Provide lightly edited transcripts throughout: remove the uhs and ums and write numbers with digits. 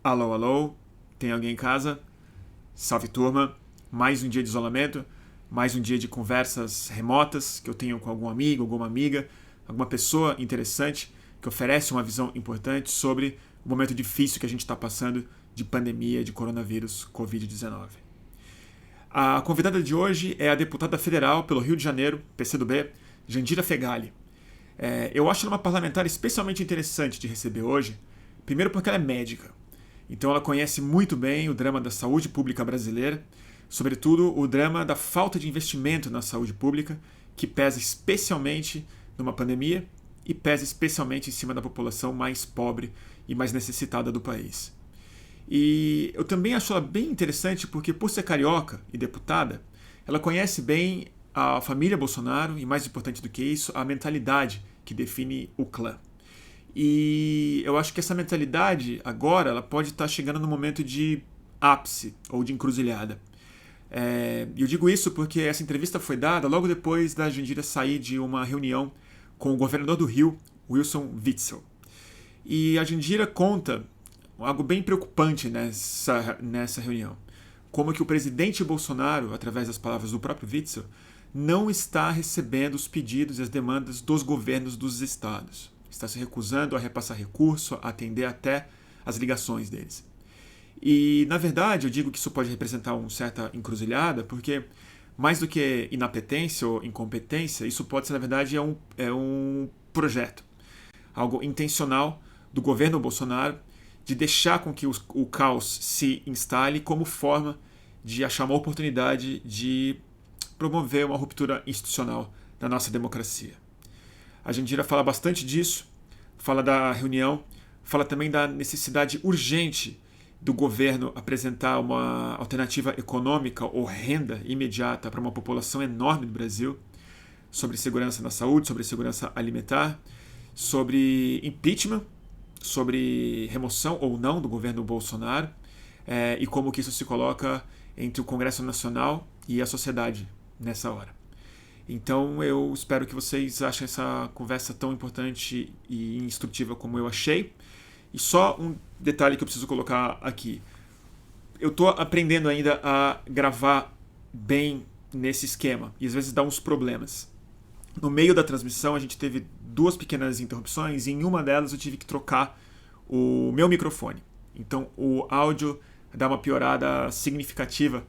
Alô, alô, tem alguém em casa? Salve turma, mais um dia de isolamento, mais um dia de conversas remotas que eu tenho com algum amigo, alguma amiga, alguma pessoa interessante que oferece uma visão importante sobre o momento difícil que a gente está passando de pandemia de coronavírus Covid-19. A convidada de hoje é a deputada federal pelo Rio de Janeiro, PCdoB, Jandira Fegali. Eu acho ela uma parlamentar especialmente interessante de receber hoje, primeiro porque ela é médica. Então ela conhece muito bem o drama da saúde pública brasileira, sobretudo o drama da falta de investimento na saúde pública, que pesa especialmente numa pandemia e pesa especialmente em cima da população mais pobre e mais necessitada do país. E eu também acho ela bem interessante porque, por ser carioca e deputada, ela conhece bem a família Bolsonaro e, mais importante do que isso, a mentalidade que define o clã. E eu acho que essa mentalidade agora ela pode estar chegando no momento de ápice ou de encruzilhada. E eu digo isso porque essa entrevista foi dada logo depois da Jandira sair de uma reunião com o governador do Rio, Wilson Witzel. E a Jandira conta algo bem preocupante nessa reunião. Como que o presidente Bolsonaro, através das palavras do próprio Witzel, não está recebendo os pedidos e as demandas dos governos dos estados. Está se recusando a repassar recurso, a atender até as ligações deles. E, na verdade, eu digo que isso pode representar uma certa encruzilhada, porque mais do que inapetência ou incompetência, isso pode ser, na verdade, é um projeto, algo intencional do governo Bolsonaro de deixar com que o caos se instale como forma de achar uma oportunidade de promover uma ruptura institucional na nossa democracia. A Jandira fala bastante disso, fala da reunião, fala também da necessidade urgente do governo apresentar uma alternativa econômica ou renda imediata para uma população enorme do Brasil, sobre segurança na saúde, sobre segurança alimentar, sobre impeachment, sobre remoção ou não do governo Bolsonaro, e como que isso se coloca entre o Congresso Nacional e a sociedade nessa hora. Então eu espero que vocês achem essa conversa tão importante e instrutiva como eu achei. E só um detalhe que eu preciso colocar aqui. Eu estou aprendendo ainda a gravar bem nesse esquema e às vezes dá uns problemas. No meio da transmissão a gente teve duas pequenas interrupções e em uma delas eu tive que trocar o meu microfone. Então o áudio dá uma piorada significativa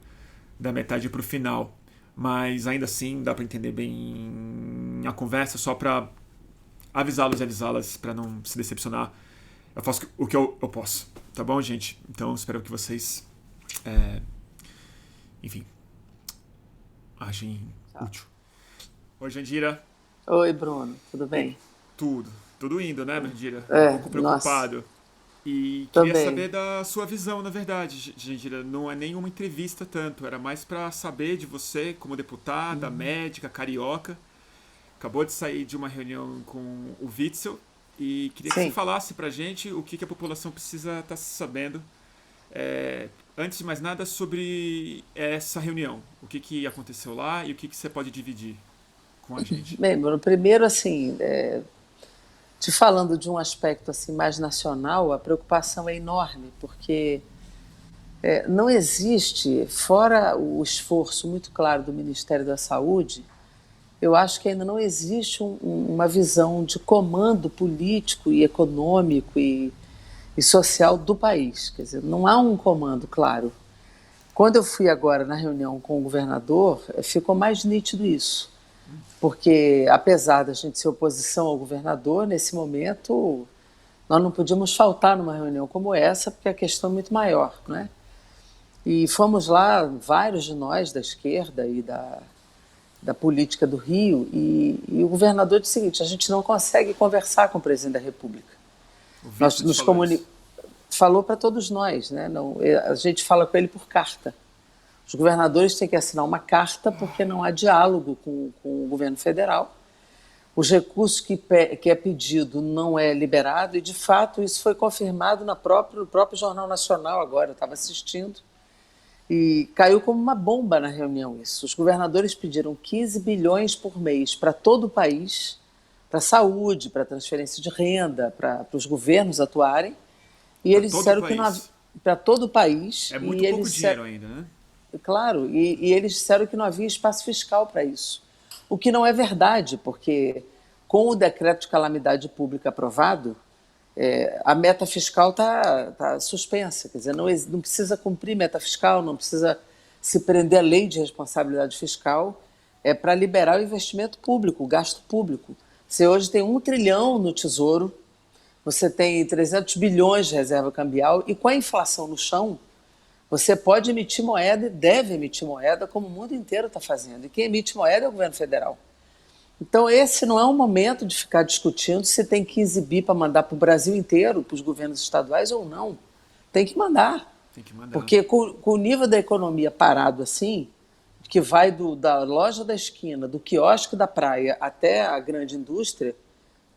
da metade para o final. Mas ainda assim dá para entender bem a conversa, só para avisá-los e avisá-las para não se decepcionar. Eu faço o que eu posso, tá bom, gente? Então espero que vocês, enfim, achem útil. Oi, Jandira. Oi, Bruno, tudo bem? Tudo indo, né, Jandira? Um pouco Nossa, preocupado. E queria também. saber da sua visão, na verdade, Jandira. Não é nenhuma entrevista tanto, era mais para saber de você como deputada, médica, carioca. Acabou de sair de uma reunião com o Witzel e queria que você Sim. falasse pra gente o que a população precisa estar sabendo, antes de mais nada, sobre essa reunião. O que aconteceu lá e o que você pode dividir com a gente. Bem, Bruno, primeiro, assim, te falando de um aspecto assim mais nacional, a preocupação é enorme, porque não existe, fora o esforço muito claro do Ministério da Saúde, eu acho que ainda não existe uma visão de comando político e econômico e social do país. Quer dizer, não há um comando claro. Quando eu fui agora na reunião com o governador, ficou mais nítido isso. Porque, apesar da gente ser oposição ao governador, nesse momento nós não podíamos faltar numa reunião como essa, porque a questão é muito maior, né? E fomos lá, vários de nós da esquerda e da política do Rio, e o governador disse o seguinte: a gente não consegue conversar com o presidente da República. O Nós Witzel te nos falou isso. falou para todos nós, né? Não, a gente fala com ele por carta. Os governadores têm que assinar uma carta porque não há diálogo com o governo federal. Os recursos que é pedido não é liberado e, de fato, isso foi confirmado no próprio Jornal Nacional agora, eu estava assistindo, e caiu como uma bomba na reunião isso. Os governadores pediram 15 bilhões por mês para todo o país, para a saúde, para transferência de renda, para os governos atuarem, e Para eles todo o disseram que não, país. para todo o país É muito e pouco eles disseram, dinheiro ainda, né? claro, e eles disseram que não havia espaço fiscal para isso. O que não é verdade, porque com o decreto de calamidade pública aprovado, a meta fiscal está suspensa. Quer dizer, não precisa cumprir meta fiscal, não precisa se prender à lei de responsabilidade fiscal para liberar o investimento público, o gasto público. Você hoje tem 1 trilhão no Tesouro, você tem 300 bilhões de reserva cambial, e com a inflação no chão, você pode emitir moeda e deve emitir moeda, como o mundo inteiro está fazendo. E quem emite moeda é o governo federal. Então, esse não é um momento de ficar discutindo se tem que exibir para mandar para o Brasil inteiro, para os governos estaduais ou não. Tem que mandar. Tem que mandar. Porque com o nível da economia parado assim, que vai da loja da esquina, do quiosque da praia até a grande indústria,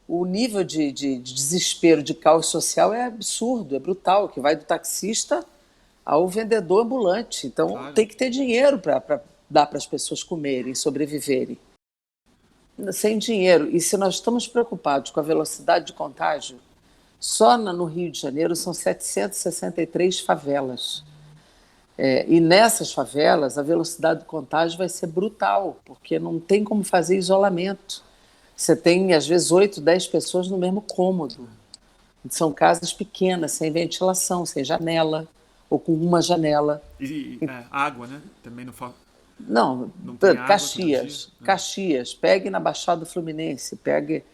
o nível de desespero, de caos social é absurdo, é brutal, que vai do taxista ao vendedor ambulante. Então, Claro. tem que ter dinheiro para dar para as pessoas comerem, sobreviverem. Sem dinheiro, e se nós estamos preocupados com a velocidade de contágio, só no Rio de Janeiro são 763 favelas. E nessas favelas, a velocidade de contágio vai ser brutal, porque não tem como fazer isolamento. Você tem, às vezes, 8, 10 pessoas no mesmo cômodo. São casas pequenas, sem ventilação, sem janela, ou com uma janela. E água, né? Também Não, não tem água todo dia. Caxias, Caxias, pegue na Baixada Fluminense, pegue,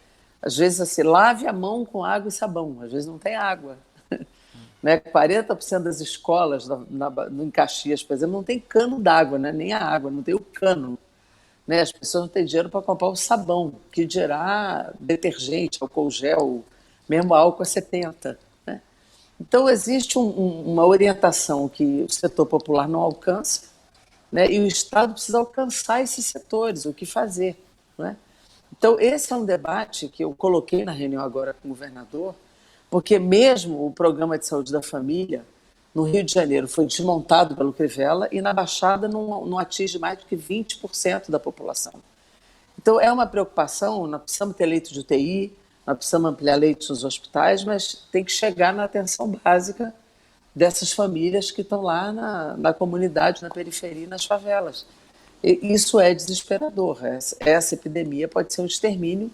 às vezes assim, lave a mão com água e sabão, às vezes não tem água. Né? 40% das escolas em Caxias, por exemplo, não tem cano d'água, né? Nem a água, não tem o cano. Né? As pessoas não têm dinheiro para comprar o sabão, que dirá detergente, álcool gel, mesmo álcool a 70. Né? Então, existe uma orientação que o setor popular não alcança, né? E o Estado precisa alcançar esses setores, o que fazer. Né? Então, esse é um debate que eu coloquei na reunião agora com o governador, porque mesmo o programa de saúde da família, no Rio de Janeiro, foi desmontado pelo Crivella e na Baixada não atinge mais do que 20% da população. Então, é uma preocupação, nós precisamos ter leito de UTI, nós precisamos ampliar leitos nos hospitais, mas tem que chegar na atenção básica dessas famílias que estão lá na comunidade, na periferia, nas favelas. E isso é desesperador. Essa epidemia pode ser um extermínio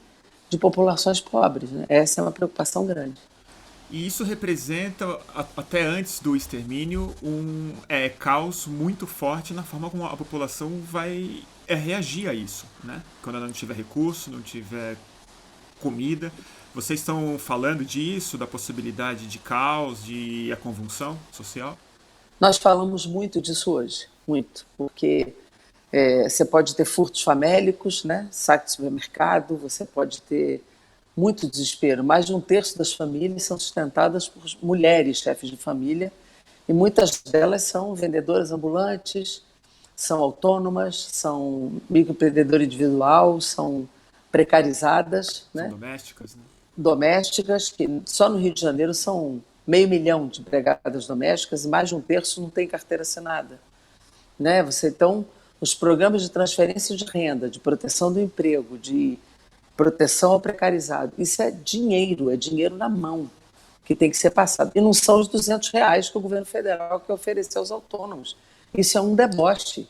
de populações pobres. Né? Essa é uma preocupação grande. E isso representa, até antes do extermínio, um caos muito forte na forma como a população vai reagir a isso, né? Quando ela não tiver recurso, não tiver comida. Vocês estão falando disso, da possibilidade de caos, de a convulsão social? Nós falamos muito disso hoje, muito, porque você pode ter furtos famélicos, né? Saque de supermercado, você pode ter muito desespero. Mais de 1/3 das famílias são sustentadas por mulheres, chefes de família, e muitas delas são vendedoras ambulantes, são autônomas, são microempreendedor individual, são precarizadas, São né? domésticas, né? Domésticas, que só no Rio de Janeiro são 500.000 de empregadas domésticas e mais de 1/3 não tem carteira assinada. Né? Então, os programas de transferência de renda, de proteção do emprego, de proteção ao precarizado, isso é dinheiro na mão que tem que ser passado. E não são os R$ 200 que o governo federal quer oferecer aos autônomos. Isso é um deboche.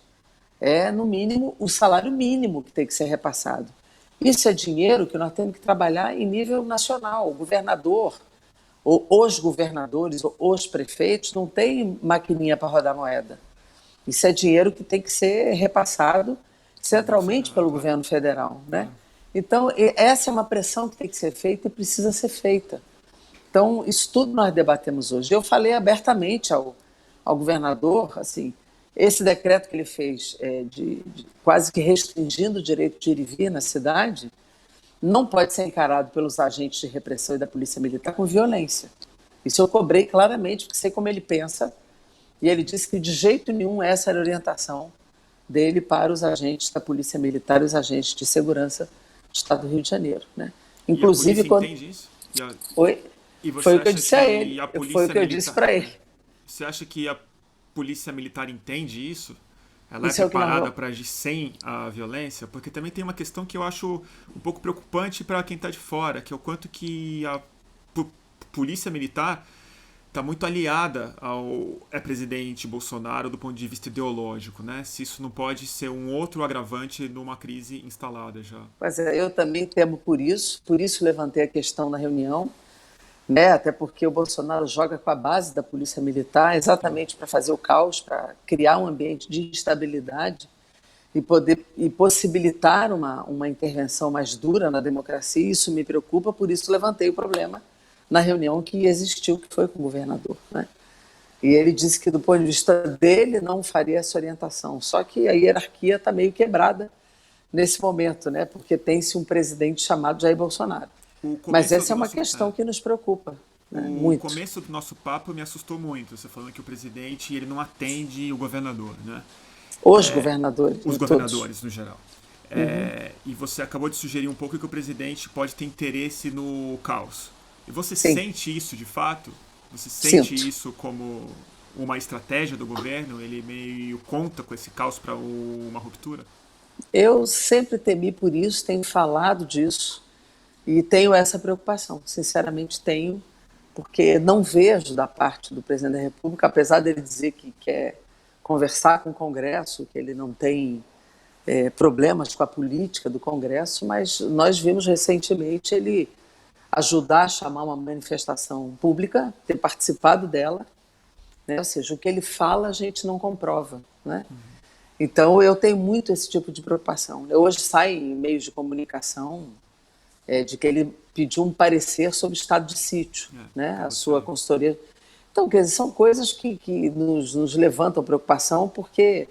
É, no mínimo, o salário mínimo que tem que ser repassado. Isso é dinheiro que nós temos que trabalhar em nível nacional. O governador, ou os governadores, ou os prefeitos, não têm maquininha para rodar moeda. Isso é dinheiro que tem que ser repassado centralmente pelo governo federal. Né? Então, essa é uma pressão que tem que ser feita e precisa ser feita. Então, isso tudo nós debatemos hoje. Eu falei abertamente ao governador, assim, esse decreto que ele fez de quase que restringindo o direito de ir e vir na cidade não pode ser encarado pelos agentes de repressão e da Polícia Militar com violência. Isso eu cobrei claramente, porque sei como ele pensa, e ele disse que de jeito nenhum essa era a orientação dele para os agentes da Polícia Militar e os agentes de segurança do Estado do Rio de Janeiro. Né? E a Inclusive, polícia quando... entende isso? Oi? E você Foi o que eu acha disse a ele, que a foi o polícia que eu disse militar... para ele. Você acha que a polícia militar entende isso? Ela é Isso é o que nós preparada vamos... para agir sem a violência? Porque também tem uma questão que eu acho um pouco preocupante para quem está de fora, que é o quanto que a polícia militar está muito aliada ao presidente Bolsonaro do ponto de vista ideológico, né? Se isso não pode ser um outro agravante numa crise instalada já. Mas eu também temo por isso levantei a questão na reunião, né? Até porque o Bolsonaro joga com a base da polícia militar exatamente para fazer o caos, para criar um ambiente de instabilidade e possibilitar uma intervenção mais dura na democracia. Isso me preocupa, por isso levantei o problema na reunião que existiu, que foi com o governador, né? E ele disse que, do ponto de vista dele, não faria essa orientação. Só que a hierarquia está meio quebrada nesse momento, né? Porque tem-se um presidente chamado Jair Bolsonaro. Mas essa é uma questão que nos preocupa, né? O Muito. começo do nosso papo me assustou muito, você falando que o presidente ele não atende o governador, né? Os governadores, Os todos. governadores, no geral. E você acabou de sugerir um pouco que o presidente pode ter interesse no caos. E você Sim, sente isso de fato? Você sente sinto. isso como uma estratégia do governo? Ele meio conta com esse caos para uma ruptura? Eu sempre temi por isso, tenho falado disso e tenho essa preocupação. Sinceramente, tenho, porque não vejo da parte do presidente da República, apesar dele dizer que quer conversar com o Congresso, que ele não tem problemas com a política do Congresso, mas nós vimos recentemente ele ajudar a chamar uma manifestação pública, ter participado dela, né? Ou seja, o que ele fala a gente não comprova, né? Então eu tenho muito esse tipo de preocupação. Hoje sai em meios de comunicação de que ele pediu um parecer sobre estado de sítio, né? A sua consultoria. Então, quer dizer, são coisas que nos levantam preocupação, porque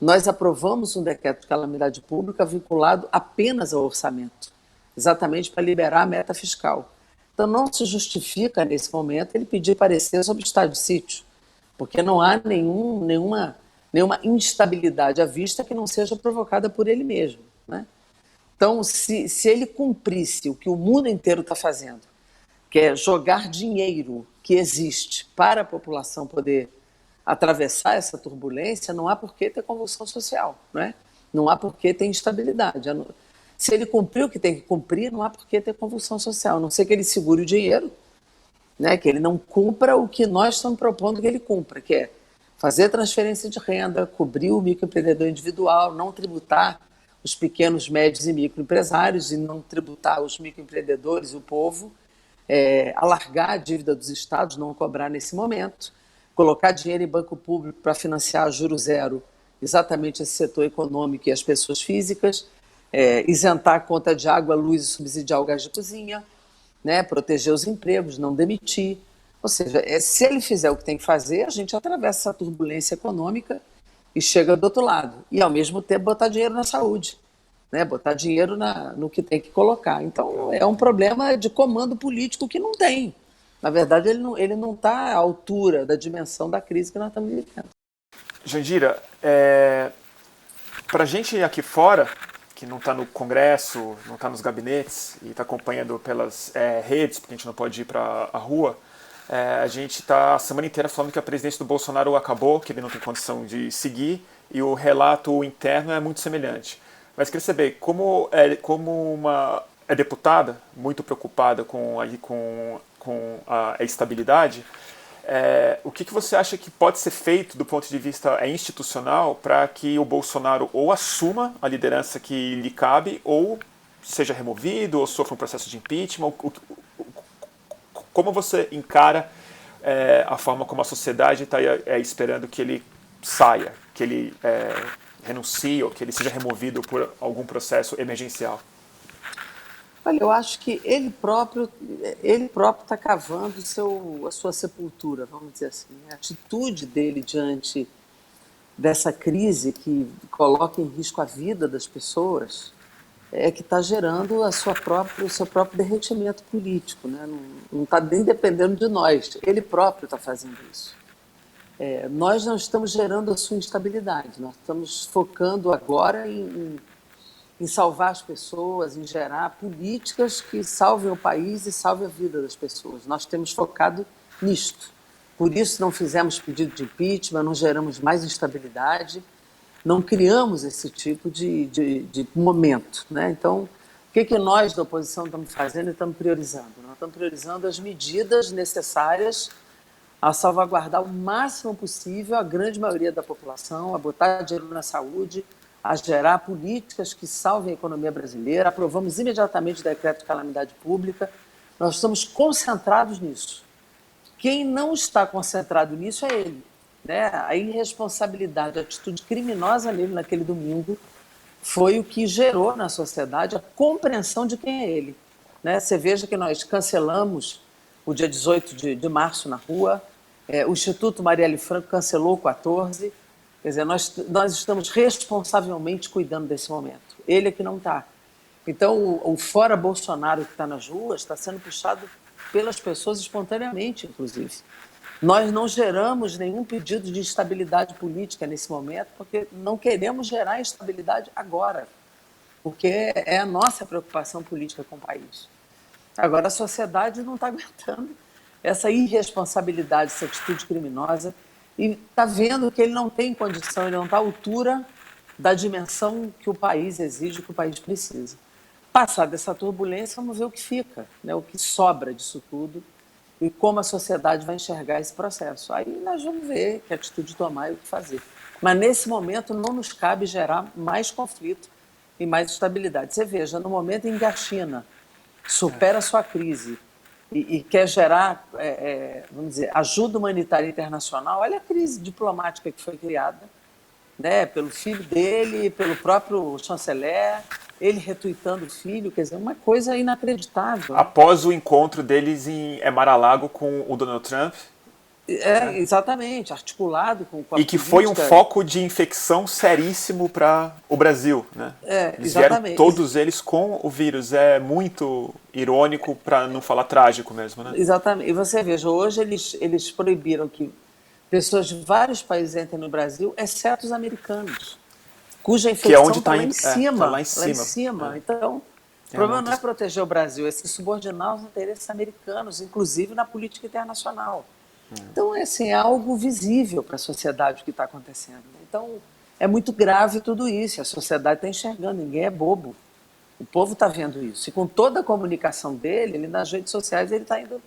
nós aprovamos um decreto de calamidade pública vinculado apenas ao orçamento, exatamente para liberar a meta fiscal. Então, não se justifica, nesse momento, ele pedir parecer sobre estado de sítio, porque não há nenhuma instabilidade à vista que não seja provocada por ele mesmo, né? Então, se ele cumprisse o que o mundo inteiro está fazendo, que é jogar dinheiro que existe para a população poder atravessar essa turbulência, não há por que ter convulsão social, não é? Não há por que ter instabilidade. Se ele cumprir o que tem que cumprir, não há por que ter convulsão social, a não ser que ele segure o dinheiro, né? Que ele não cumpra o que nós estamos propondo que ele cumpra, que é fazer transferência de renda, cobrir o microempreendedor individual, não tributar os pequenos, médios e microempresários e não tributar os microempreendedores e o povo, alargar a dívida dos estados, não cobrar nesse momento, colocar dinheiro em banco público para financiar a juro zero exatamente esse setor econômico e as pessoas físicas, isentar a conta de água, luz e subsidiar o gás de cozinha, né, proteger os empregos, não demitir. Ou seja, se ele fizer o que tem que fazer, a gente atravessa essa turbulência econômica e chega do outro lado. E, ao mesmo tempo, botar dinheiro na saúde, né, botar dinheiro no que tem que colocar. Então, é um problema de comando político que não tem. Na verdade, ele não está à altura da dimensão da crise que nós estamos vivendo. Jandira, para a gente aqui fora, que não está no Congresso, não está nos gabinetes e está acompanhando pelas redes, porque a gente não pode ir para a rua, a gente está a semana inteira falando que a presidência do Bolsonaro acabou, que ele não tem condição de seguir, e o relato interno é muito semelhante. Mas queria saber, como uma deputada muito preocupada com a estabilidade, o que você acha que pode ser feito do ponto de vista institucional para que o Bolsonaro ou assuma a liderança que lhe cabe, ou seja removido, ou sofra um processo de impeachment? Como você encara a forma como a sociedade está esperando que ele saia, que ele renuncie ou que ele seja removido por algum processo emergencial? Olha, eu acho que ele próprio está cavando a sua sepultura, vamos dizer assim. A atitude dele diante dessa crise que coloca em risco a vida das pessoas é que está gerando o seu próprio derretimento político, né? Não está nem dependendo de nós, ele próprio está fazendo isso. Nós não estamos gerando a sua instabilidade, nós estamos focando agora em salvar as pessoas, em gerar políticas que salvem o país e salvem a vida das pessoas. Nós temos focado nisto. Por isso não fizemos pedido de impeachment, não geramos mais instabilidade, não criamos esse tipo de momento, né? Então, o que nós da oposição estamos fazendo e estamos priorizando? Nós estamos priorizando as medidas necessárias a salvaguardar o máximo possível a grande maioria da população, a botar dinheiro na saúde, a gerar políticas que salvem a economia brasileira. Aprovamos imediatamente o decreto de calamidade pública. Nós estamos concentrados nisso. Quem não está concentrado nisso é ele, né? A irresponsabilidade, a atitude criminosa nele naquele domingo foi o que gerou na sociedade a compreensão de quem é ele, né? Você veja que nós cancelamos o dia 18 de março na rua, o Instituto Marielle Franco cancelou o 14, quer dizer, nós estamos responsavelmente cuidando desse momento. Ele é que não está. Então, o fora Bolsonaro que está nas ruas está sendo puxado pelas pessoas espontaneamente, inclusive. Nós não geramos nenhum pedido de instabilidade política nesse momento, porque não queremos gerar instabilidade agora, porque é a nossa preocupação política com o país. Agora, a sociedade não está aguentando essa irresponsabilidade, essa atitude criminosa, e está vendo que ele não tem condição, ele não está à altura da dimensão que o país exige, que o país precisa. Passada essa turbulência, vamos ver o que fica, né? O que sobra disso tudo e como a sociedade vai enxergar esse processo. Aí nós vamos ver que atitude tomar e o que fazer. Mas, nesse momento, não nos cabe gerar mais conflito e mais instabilidade. Você veja, no momento em que a China supera a sua crise e quer gerar, vamos dizer, ajuda humanitária internacional, olha a crise diplomática que foi criada, né, pelo filho dele, pelo próprio chanceler, ele retuitando o filho, quer dizer, uma coisa inacreditável. Após o encontro deles em Mar-a-Lago com o Donald Trump. Exatamente, articulado com a e que foi um foco de infecção seríssimo para o Brasil, né? Eles vieram todos eles com o vírus. É muito irônico, para não falar trágico mesmo, né? Exatamente. E você veja, hoje eles proibiram que pessoas de vários países entrem no Brasil, exceto os americanos, cuja infecção está lá em cima. Lá em cima. Então, o problema não é proteger o Brasil, é se subordinar os interesses americanos, inclusive na política internacional. Então, assim, é algo visível para a sociedade o que está acontecendo. Então, é muito grave tudo isso. A sociedade está enxergando, ninguém é bobo. O povo está vendo isso. E com toda a comunicação dele, ele nas redes sociais, ele está indo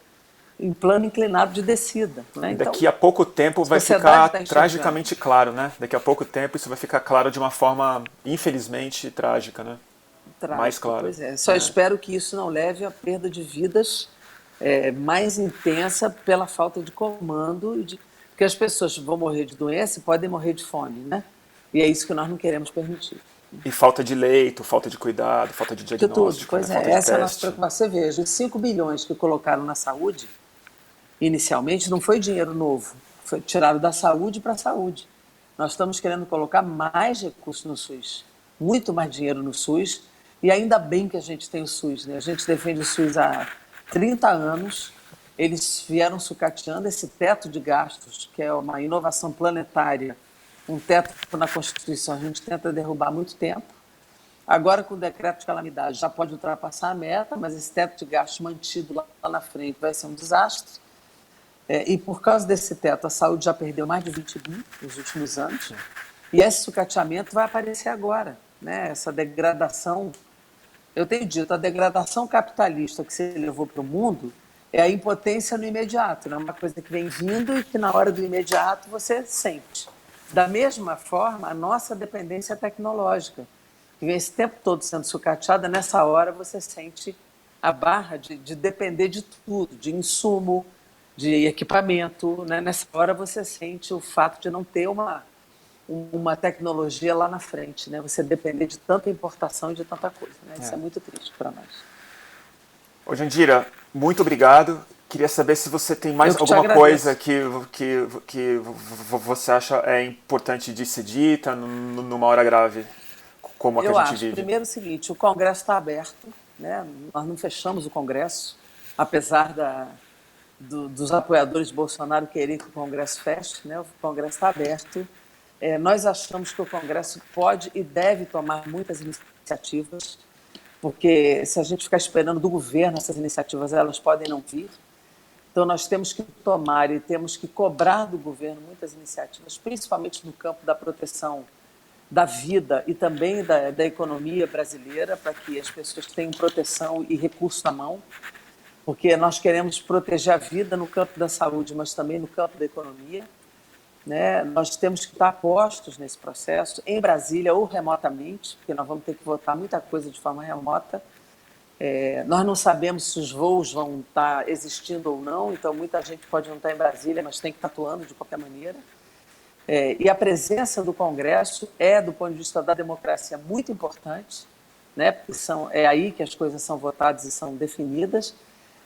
em plano inclinado de descida. Né? Então, daqui a pouco tempo vai ficar tragicamente claro, né? Daqui a pouco tempo isso vai ficar claro de uma forma, infelizmente, trágica, né? Mais claro. Pois é. Só espero que isso não leve à perda de vidas mais intensa pela falta de comando, porque as pessoas vão morrer de doença e podem morrer de fome, né? E é isso que nós não queremos permitir. E falta de leito, falta de cuidado, falta de diagnóstico. Pois é, essa é a nossa preocupação. Você veja, os 5 bilhões que colocaram na saúde, inicialmente, não foi dinheiro novo, foi tirado da saúde para a saúde. Nós estamos querendo colocar mais recursos no SUS, muito mais dinheiro no SUS, e ainda bem que a gente tem o SUS, né? A gente defende o SUS há 30 anos, eles vieram sucateando esse teto de gastos, que é uma inovação planetária, um teto na Constituição, a gente tenta derrubar há muito tempo. Agora, com o decreto de calamidade, já pode ultrapassar a meta, mas esse teto de gastos mantido lá na frente vai ser um desastre. E por causa desse teto, a saúde já perdeu mais de 20 bi nos últimos anos, e esse sucateamento vai aparecer agora, né? Essa degradação. Eu tenho dito, a degradação capitalista que você levou para o mundo é a impotência no imediato, né? Uma coisa que vem vindo e que na hora do imediato você sente. Da mesma forma, a nossa dependência tecnológica, que vem esse tempo todo sendo sucateada, nessa hora você sente a barra de depender de tudo, de insumo, de equipamento, né? Nessa hora você sente o fato de não ter uma tecnologia lá na frente, né? Você depender de tanta importação e de tanta coisa, né? Isso é muito triste para nós. Ô, Jandira, muito obrigado. Queria saber se você tem mais alguma coisa que você acha importante de ser dita numa hora grave, como a que a gente vive. Primeiro o seguinte, o Congresso está aberto, né? Nós não fechamos o Congresso, apesar dos apoiadores de Bolsonaro querem que o Congresso feche, né? O Congresso está aberto. Nós achamos que o Congresso pode e deve tomar muitas iniciativas, porque se a gente ficar esperando do governo essas iniciativas, elas podem não vir. Então, nós temos que tomar e temos que cobrar do governo muitas iniciativas, principalmente no campo da proteção da vida e também da economia brasileira, para que as pessoas tenham proteção e recurso na mão. porque nós queremos proteger a vida no campo da saúde, mas também no campo da economia, né? Nós temos que estar postos nesse processo, em Brasília ou remotamente, porque nós vamos ter que votar muita coisa de forma remota. Nós não sabemos se os voos vão estar existindo ou não, então muita gente pode não estar em Brasília, mas tem que estar atuando de qualquer maneira. E a presença do Congresso do ponto de vista da democracia, muito importante, né? Porque é aí que as coisas são votadas e são definidas,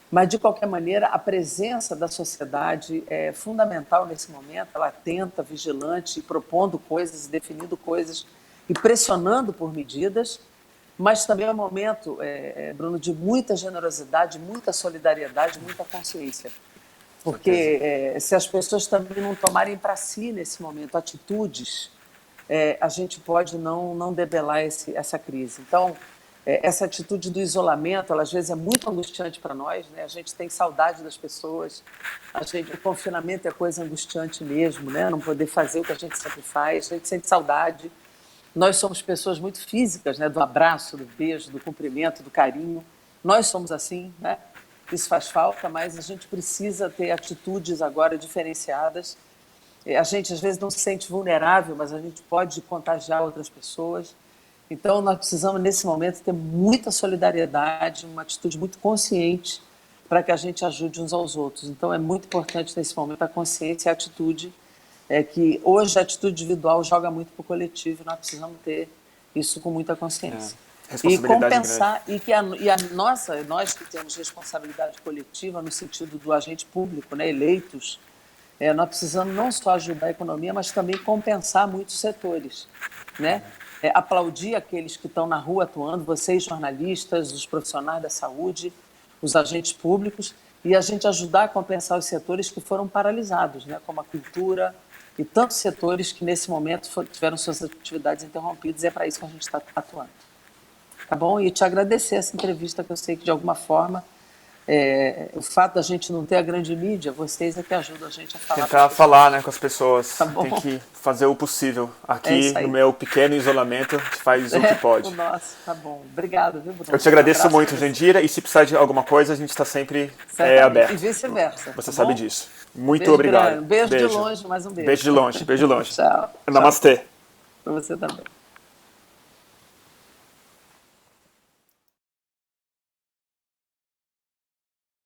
mas, de qualquer maneira, a presença da sociedade é fundamental nesse momento, ela atenta, vigilante, propondo coisas, definindo coisas e pressionando por medidas, mas também é um momento, Bruno, de muita generosidade, muita solidariedade, muita consciência. Porque se as pessoas também não tomarem para si, nesse momento, atitudes, a gente pode não debelar essa crise. Então, essa atitude do isolamento, ela, às vezes, é muito angustiante para nós, né? A gente tem saudade das pessoas, o confinamento é coisa angustiante mesmo, né? Não poder fazer o que a gente sempre faz, a gente sente saudade. Nós somos pessoas muito físicas, né? Do abraço, do beijo, do cumprimento, do carinho. Nós somos assim, né? Isso faz falta, mas a gente precisa ter atitudes agora diferenciadas. A gente, às vezes, não se sente vulnerável, mas a gente pode contagiar outras pessoas. Então, nós precisamos, nesse momento, ter muita solidariedade, uma atitude muito consciente para que a gente ajude uns aos outros. Então, é muito importante, nesse momento, a consciência e a atitude, que hoje a atitude individual joga muito para o coletivo, nós precisamos ter isso com muita consciência. E compensar, nós que temos responsabilidade coletiva no sentido do agente público, né, eleitos, nós precisamos não só ajudar a economia, mas também compensar muitos setores, né? Aplaudir aqueles que estão na rua atuando, vocês jornalistas, os profissionais da saúde, os agentes públicos, e a gente ajudar a compensar os setores que foram paralisados, né, como a cultura e tantos setores que nesse momento tiveram suas atividades interrompidas, e é para isso que a gente está atuando. Tá bom? E te agradecer essa entrevista, que eu sei que de alguma forma o fato da gente não ter a grande mídia, vocês é que ajudam a gente a falar. Tentar falar, né, com as pessoas. Tá bom. Tem que fazer o possível. Aqui, no meu pequeno isolamento, a gente faz o que pode. Nossa, tá bom. Obrigado, viu, Bruno? Eu te agradeço muito, Jandira, e se precisar de alguma coisa, a gente está sempre aberto. E vice-versa. Você tá sabe bom? disso. Muito Beijo obrigado. Grande. Beijo de longe, mais um beijo. Beijo de longe, beijo de longe. Tchau. Namastê. Para você também.